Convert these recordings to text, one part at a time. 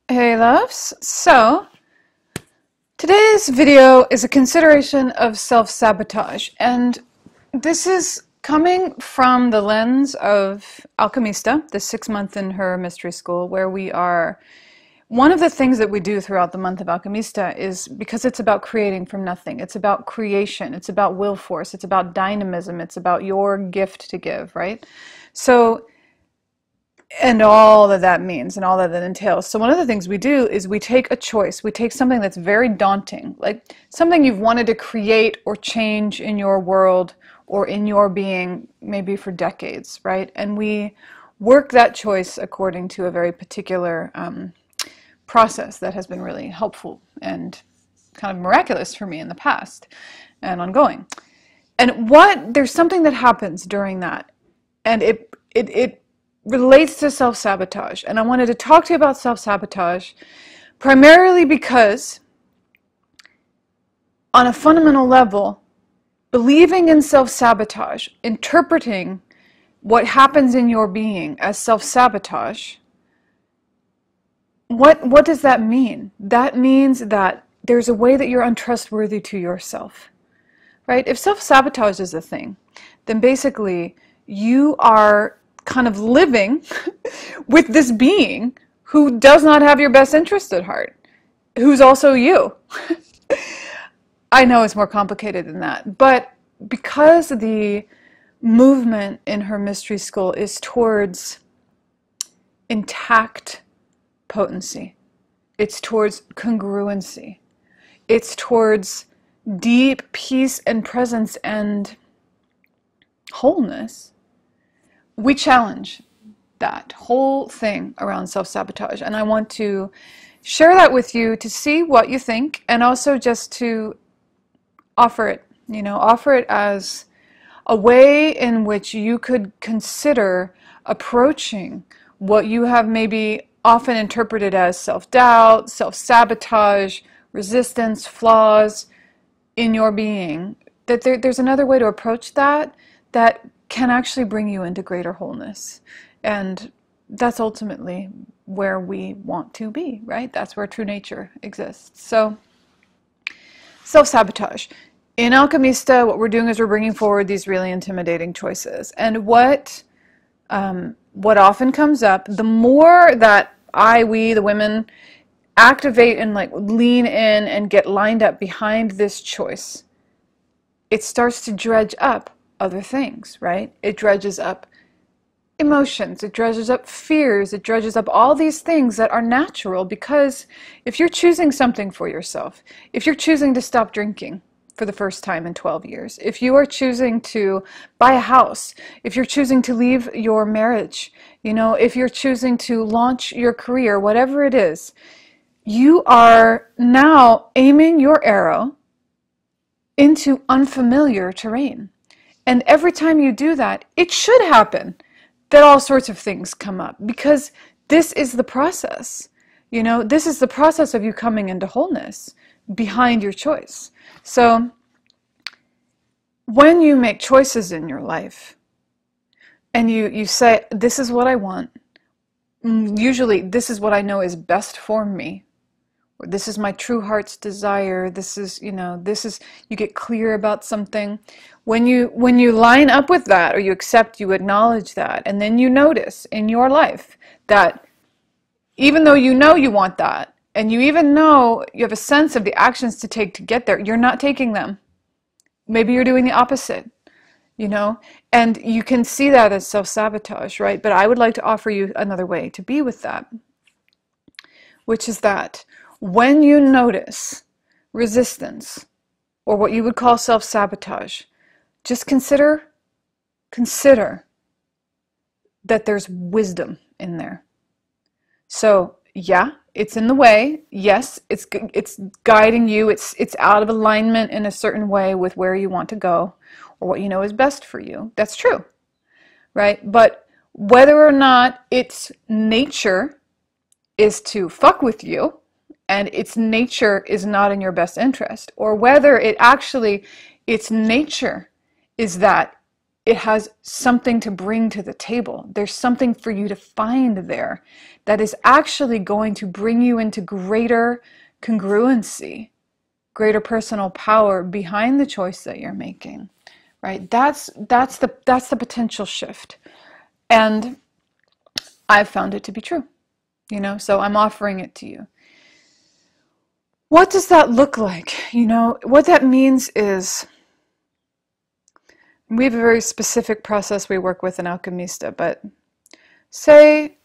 Hey loves, so today's video is a consideration of self-sabotage, and this is coming from the lens of Alchemista, the 6 month in her mystery school, where we are. One of the things that we do throughout the month of Alchemista is because it's about creating from nothing. It's about creation. It's about will force. It's about dynamism. It's about your gift to give, right? So, and all that that means and all that that entails. So one of the things we do is we take a choice. We take something that's very daunting, like something you've wanted to create or change in your world or in your being maybe for decades, right? And we work that choice according to a very particular process that has been really helpful and kind of miraculous for me in the past and ongoing. And there's something that happens during that, and it relates to self-sabotage. And I wanted to talk to you about self-sabotage primarily because on a fundamental level, believing in self-sabotage, interpreting what happens in your being as self-sabotage, what does that mean? That means that there's a way that you're untrustworthy to yourself, right? If self-sabotage is a thing, then basically you are kind of living with this being who does not have your best interest at heart, who's also you. I know it's more complicated than that, but because the movement in her mystery school is towards intact potency, it's towards congruency, it's towards deep peace and presence and wholeness, we challenge that whole thing around self-sabotage. And I want to share that with you to see what you think, and also just to offer it, offer it as a way in which you could consider approaching what you have maybe often interpreted as self-doubt, self-sabotage, resistance, flaws in your being, that there's another way to approach that can actually bring you into greater wholeness. And that's ultimately where we want to be, right? That's where true nature exists. So, self-sabotage. In Alchemista, what we're doing is we're bringing forward these really intimidating choices. And what often comes up, the more that we, the women, activate and lean in and get lined up behind this choice, it starts to dredge up other things, right? It dredges up emotions, it dredges up fears, it dredges up all these things that are natural, because if you're choosing something for yourself, if you're choosing to stop drinking for the first time in 12 years, if you are choosing to buy a house, if you're choosing to leave your marriage, if you're choosing to launch your career, whatever it is, you are now aiming your arrow into unfamiliar terrain. And every time you do that, it should happen that all sorts of things come up, because this is the process. This is the process of you coming into wholeness behind your choice. So when you make choices in your life and you say, this is what I want, usually this is what I know is best for me, or this is my true heart's desire, this is, you get clear about something. When you line up with that, or you accept, you acknowledge that, and then you notice in your life that even though you know you want that, and you even know you have a sense of the actions to take to get there, you're not taking them. Maybe you're doing the opposite, and you can see that as self-sabotage, right? But I would like to offer you another way to be with that, which is that when you notice resistance, or what you would call self-sabotage, just consider that there's wisdom in there. So yeah, it's in the way. Yes, it's guiding you. It's out of alignment in a certain way with where you want to go, or what you know is best for you. That's true, right? But whether or not its nature is to fuck with you, and its nature is not in your best interest, or whether its nature is that it has something to bring to the table. There's something for you to find there that is actually going to bring you into greater congruency, greater personal power behind the choice that you're making, right? That's the potential shift. And I've found it to be true, you know, so I'm offering it to you. What does that look like? You know, what that means is we have a very specific process we work with in Alchemista, but say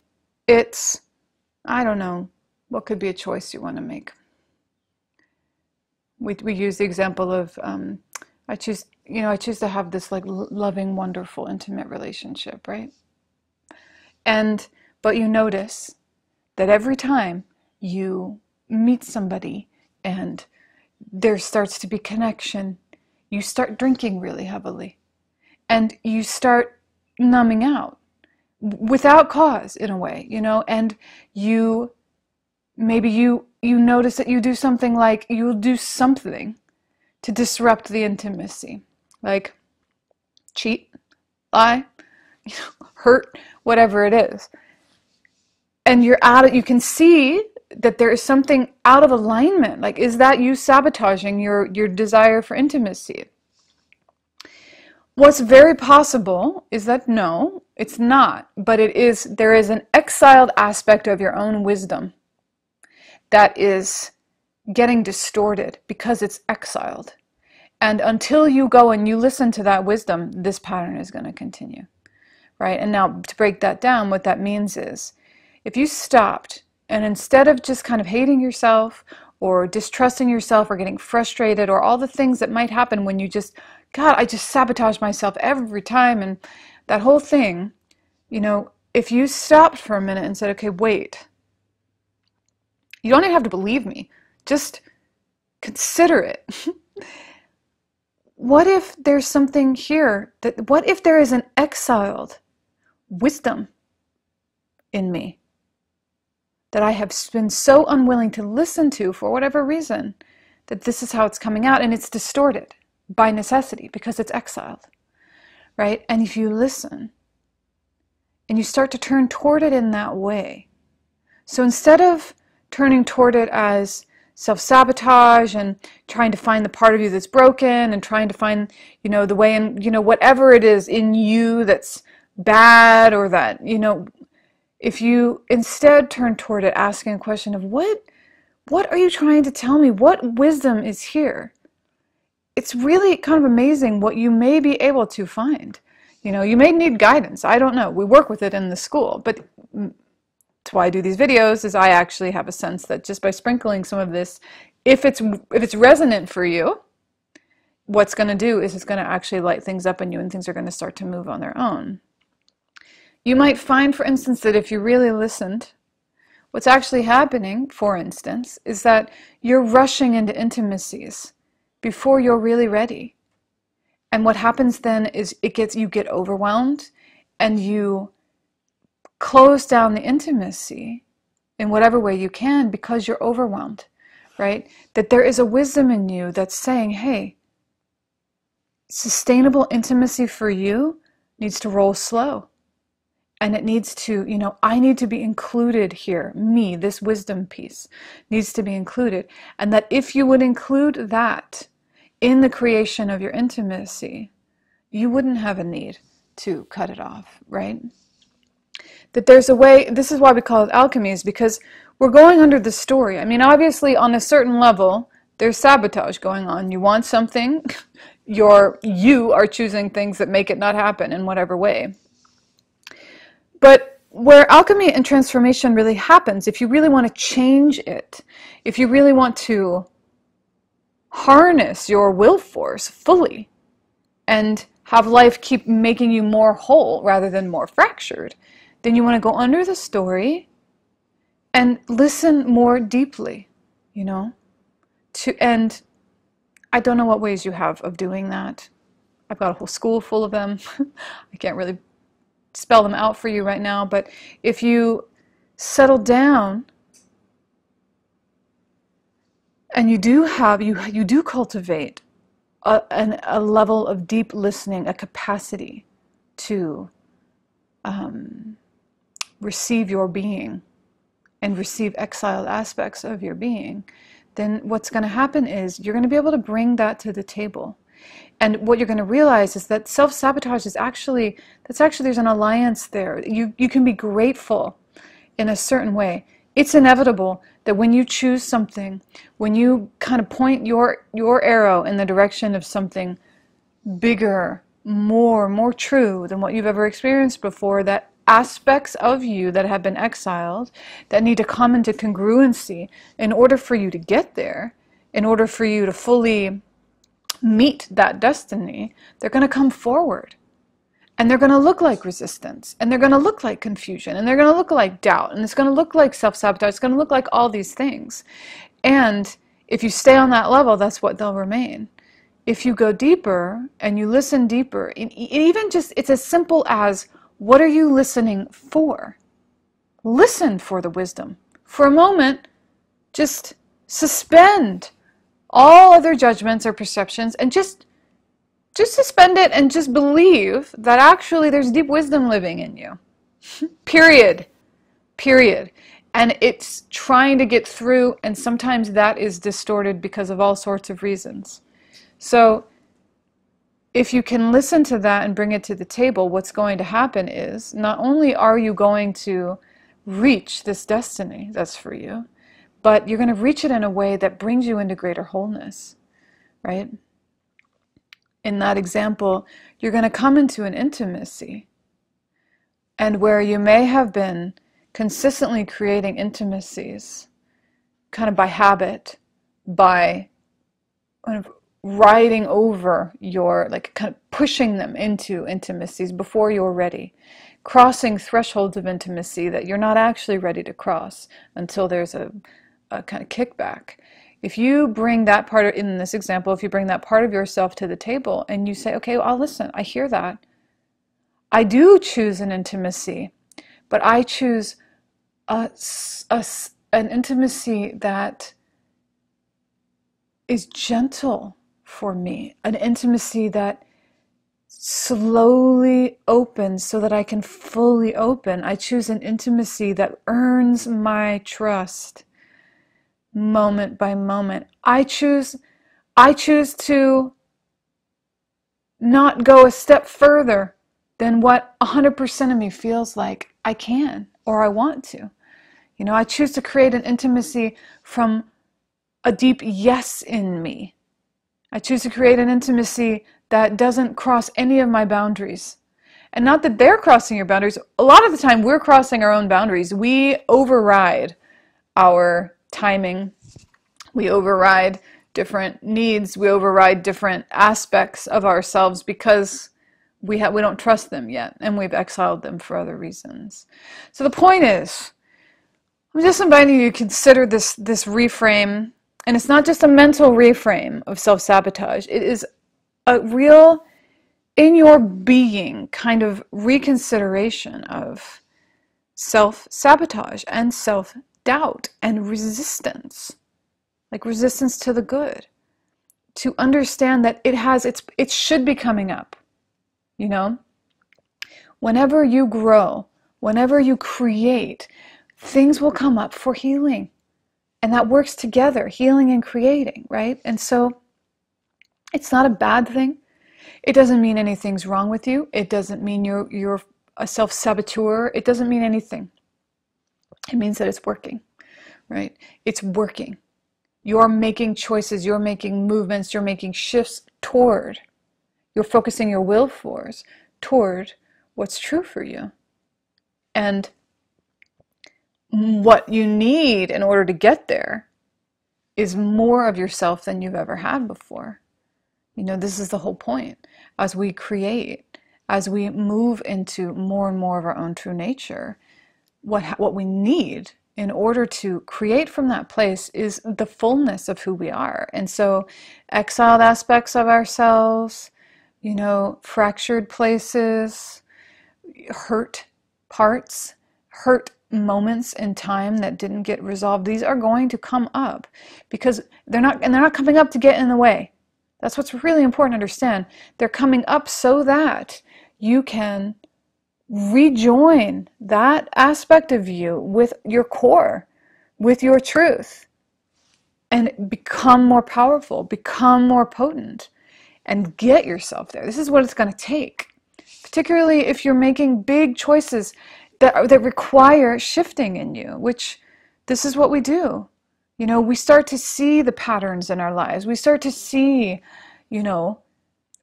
it's, I don't know, what could be a choice you want to make? We use the example of I choose to have this like loving, wonderful, intimate relationship, right? But you notice that every time you meet somebody and there starts to be connection, you start drinking really heavily and you start numbing out without cause in a way, you know, and maybe you notice that you do something like you'll do something to disrupt the intimacy, like cheat, lie, hurt, whatever it is. And you can see that there is something out of alignment. Like, is that you sabotaging your desire for intimacy? What's very possible is that no, it's not, but there is an exiled aspect of your own wisdom that is getting distorted because it's exiled. And until you go and you listen to that wisdom, this pattern is going to continue, right? And now to break that down, what that means is if you stopped and instead of just kind of hating yourself or distrusting yourself or getting frustrated or all the things that might happen when you just, God, I just sabotage myself every time and that whole thing, you know, if you stopped for a minute and said, okay, wait, you don't even have to believe me, just consider it. What if there's something here what if there is an exiled wisdom in me that I have been so unwilling to listen to for whatever reason, that this is how it's coming out and it's distorted by necessity because it's exiled, right? And if you listen and you start to turn toward it in that way, so instead of turning toward it as self-sabotage and trying to find the part of you that's broken and trying to find, you know, the way in, you know, whatever it is in you that's bad or that, you know, if you instead turn toward it asking a question of what are you trying to tell me? What wisdom is here? It's really kind of amazing what you may be able to find. You know, you may need guidance. I don't know. We work with it in the school, but that's why I do these videos, is I actually have a sense that just by sprinkling some of this, if it's resonant for you, what's going to do is it's going to actually light things up in you and things are going to start to move on their own. You might find, for instance, that if you really listened, what's actually happening, for instance, is that you're rushing into intimacies before you're really ready. And what happens then is you get overwhelmed and you close down the intimacy in whatever way you can because you're overwhelmed, right? That there is a wisdom in you that's saying, hey, sustainable intimacy for you needs to roll slow. And it needs to, you know, I need to be included here. Me, this wisdom piece needs to be included. And that if you would include that in the creation of your intimacy, you wouldn't have a need to cut it off, right? That there's a way, this is why we call it alchemy, is because we're going under the story. I mean, obviously on a certain level, there's sabotage going on. You want something, you are choosing things that make it not happen in whatever way. But where alchemy and transformation really happens, if you really want to change it, if you really want to harness your will force fully and have life keep making you more whole rather than more fractured, then you want to go under the story and listen more deeply, you know, and I don't know what ways you have of doing that. I've got a whole school full of them. I can't really spell them out for you right now, but if you settle down and you do cultivate a level of deep listening, a capacity to receive your being and receive exiled aspects of your being, then what's going to happen is you're going to be able to bring that to the table. And what you're going to realize is that self-sabotage is actually, there's an alliance there. You can be grateful in a certain way. It's inevitable that when you choose something, when you kind of point your arrow in the direction of something bigger, more true than what you've ever experienced before, that aspects of you that have been exiled, that need to come into congruency in order for you to get there, in order for you to fully meet that destiny, they're going to come forward. And they're going to look like resistance, and they're going to look like confusion, and they're going to look like doubt, and it's going to look like self-sabotage, it's going to look like all these things. And if you stay on that level, that's what they'll remain. If you go deeper and you listen deeper, it's as simple as, what are you listening for? Listen for the wisdom. For a moment, just suspend all other judgments or perceptions and just suspend it and just believe that actually there's deep wisdom living in you. Period. And it's trying to get through, and sometimes that is distorted because of all sorts of reasons. So if you can listen to that and bring it to the table, what's going to happen is, not only are you going to reach this destiny that's for you, but you're going to reach it in a way that brings you into greater wholeness, right? In that example, you're going to come into an intimacy, and where you may have been consistently creating intimacies kind of by habit, by kind of riding over kind of pushing them into intimacies before you're ready, crossing thresholds of intimacy that you're not actually ready to cross until there's a kind of kickback. If you bring that part in this example, if you bring that part of yourself to the table and you say, okay, well, listen, I hear that. I do choose an intimacy, but I choose an intimacy that is gentle for me, an intimacy that slowly opens so that I can fully open. I choose an intimacy that earns my trust moment by moment. I choose to not go a step further than what 100% of me feels like I can or I want to. You know, I choose to create an intimacy from a deep yes in me. I choose to create an intimacy that doesn't cross any of my boundaries. And not that they're crossing your boundaries. A lot of the time we're crossing our own boundaries. We override our timing. We override different needs. We override different aspects of ourselves because we don't trust them yet, and we've exiled them for other reasons. So the point is, I'm just inviting you to consider this reframe. And it's not just a mental reframe of self-sabotage. It is a real, in your being, kind of reconsideration of self-sabotage and self-doubt and resistance, like resistance to the good. To understand that it should be coming up, you know? Whenever you grow, whenever you create, things will come up for healing. And that works together, healing and creating, right? And so it's not a bad thing. It doesn't mean anything's wrong with you. It doesn't mean you're a self-saboteur. It doesn't mean anything. It means that it's working, right? It's working. You're making choices. You're making movements. You're making shifts toward. You're focusing your will force toward what's true for you. And what you need in order to get there is more of yourself than you've ever had before. You know, this is the whole point. As we create, as we move into more and more of our own true nature, what we need in order to create from that place is the fullness of who we are. And so exiled aspects of ourselves, you know, fractured places, hurt parts, hurt moments in time that didn't get resolved, these are going to come up because they're not coming up to get in the way. That's what's really important to understand. They're coming up so that you can rejoin that aspect of you with your core, with your truth, and become more powerful, become more potent, and get yourself there. This is what it's going to take, particularly if you're making big choices that require shifting in you, which this is what we do. You know, we start to see the patterns in our lives. We start to see, you know,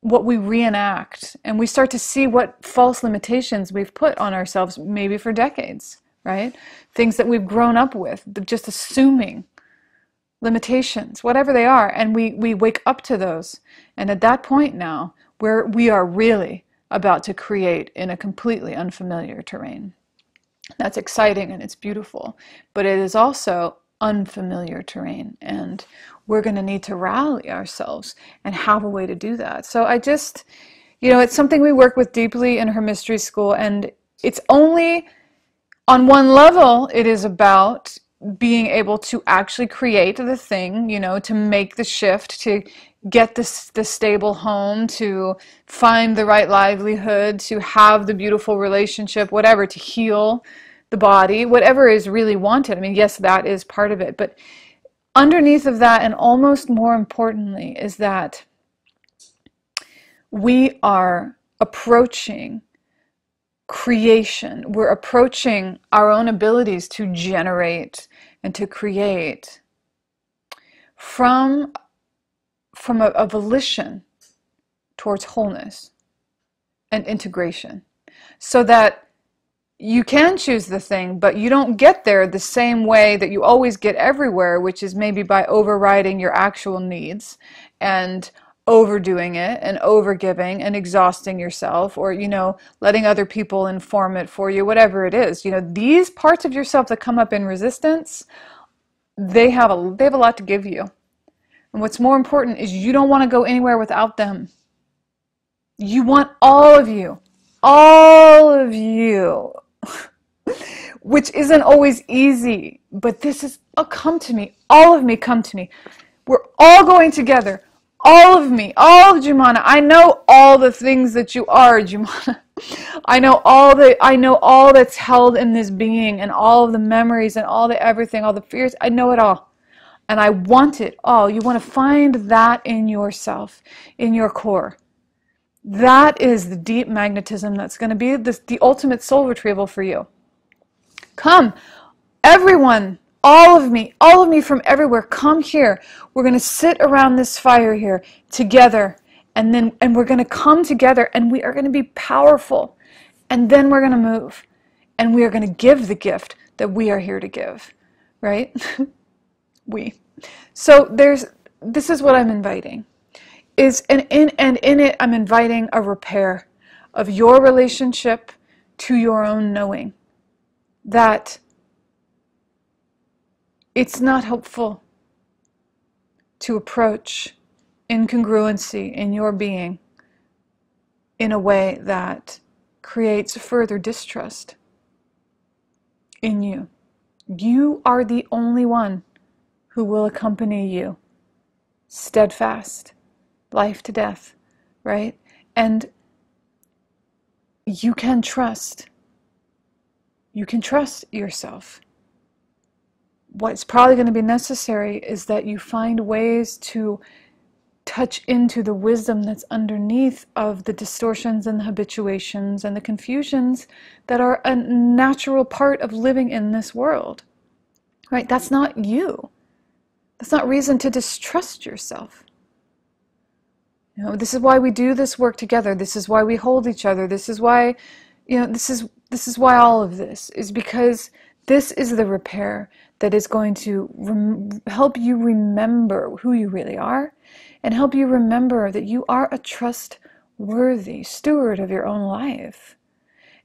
what we reenact, and we start to see what false limitations we've put on ourselves, maybe for decades, right? Things that we've grown up with, just assuming limitations, whatever they are, and we wake up to those. And at that point now, where we are really about to create in a completely unfamiliar terrain. That's exciting and it's beautiful, but it is also unfamiliar terrain, and we're going to need to rally ourselves and have a way to do that. So I just, you know, it's something we work with deeply in her mystery school, and it's only on one level, it is about being able to actually create the thing, you know, to make the shift, to get the stable home, to find the right livelihood, to have the beautiful relationship, whatever, to heal the body, whatever is really wanted. I mean, yes, that is part of it, but underneath of that, and almost more importantly, is that we are approaching creation. We're approaching our own abilities to generate and to create from a volition towards wholeness and integration, so that you can choose the thing, but you don't get there the same way that you always get everywhere, which is maybe by overriding your actual needs and overdoing it and overgiving and exhausting yourself, or, you know, letting other people inform it for you, whatever it is. You know, these parts of yourself that come up in resistance, they have a lot to give you. And what's more important is you don't want to go anywhere without them. You want all of you, which isn't always easy, but this is, oh, come to me, all of me, come to me. We're all going together, all of me, all of Jumana. I know all the things that you are, Jumana. I know all that's held in this being, and all of the memories and all the everything, all the fears. I know it all, and I want it all. You want to find that in yourself, in your core. That is the deep magnetism that's going to be the ultimate soul retrieval for you. Come, everyone, all of me from everywhere, come here. We're going to sit around this fire here together, and we're going to come together, and we are going to be powerful, and then we're going to move, and we are going to give the gift that we are here to give, right? So this is what I'm inviting. In it, I'm inviting a repair of your relationship to your own knowing, that it's not helpful to approach incongruency in your being in a way that creates further distrust in you. You are the only one who will accompany you steadfast, life to death, right? And you can trust yourself. What's probably going to be necessary is that you find ways to touch into the wisdom that's underneath of the distortions and the habituations and the confusions that are a natural part of living in this world, right? That's not you. That's not reason to distrust yourself. You know, this is why we do this work together. This is why we hold each other. This is why, you know, this is why all of this is, because this is the repair that is going to help you remember who you really are, and help you remember that you are a trustworthy steward of your own life,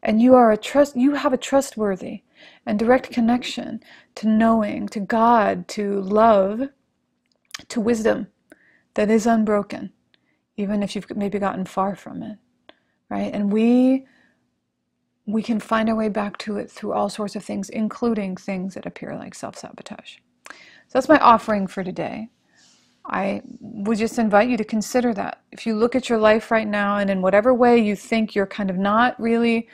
and you have a trustworthy and direct connection to knowing, to God, to love, to wisdom that is unbroken, even if you've maybe gotten far from it, right? And we can find our way back to it through all sorts of things, including things that appear like self-sabotage. So that's my offering for today. I would just invite you to consider that. If you look at your life right now and in whatever way you think you're kind of not really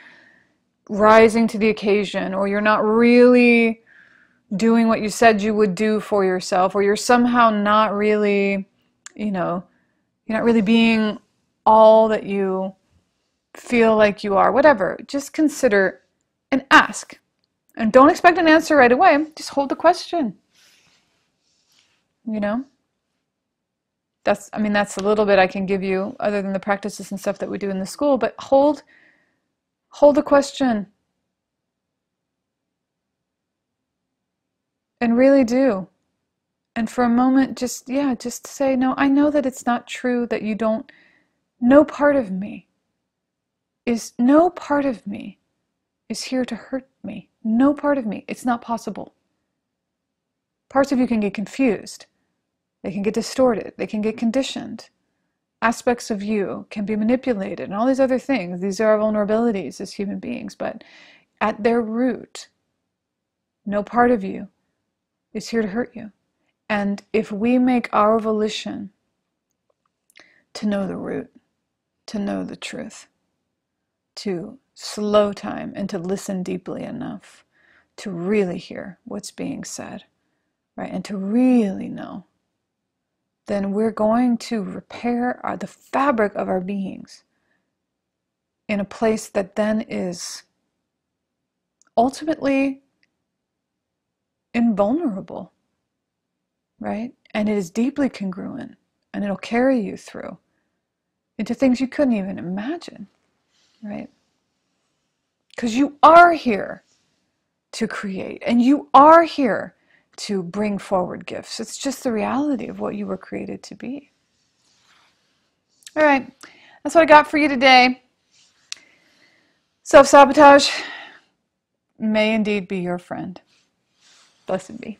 rising to the occasion, or you're not really doing what you said you would do for yourself, or you're somehow not really, you're not really being all that you feel like you are, whatever, just consider and ask. And don't expect an answer right away. Just hold the question. That's a little bit I can give you other than the practices and stuff that we do in the school, but hold the question. And really do. And for a moment, just say, no, I know that it's not true, that you don't, no part of me is here to hurt me. No part of me. It's not possible. Parts of you can get confused. They can get distorted. They can get conditioned. Aspects of you can be manipulated and all these other things. These are our vulnerabilities as human beings. But at their root, no part of you is here to hurt you. And if we make our volition to know the root, to know the truth, to slow time and to listen deeply enough to really hear what's being said, right, and to really know, then we're going to repair the fabric of our beings in a place that then is ultimately invulnerable, right? And it is deeply congruent, and it'll carry you through into things you couldn't even imagine, right? Because you are here to create, and you are here to bring forward gifts. It's just the reality of what you were created to be. All right, that's what I got for you today. Self-sabotage may indeed be your friend. Blessed be.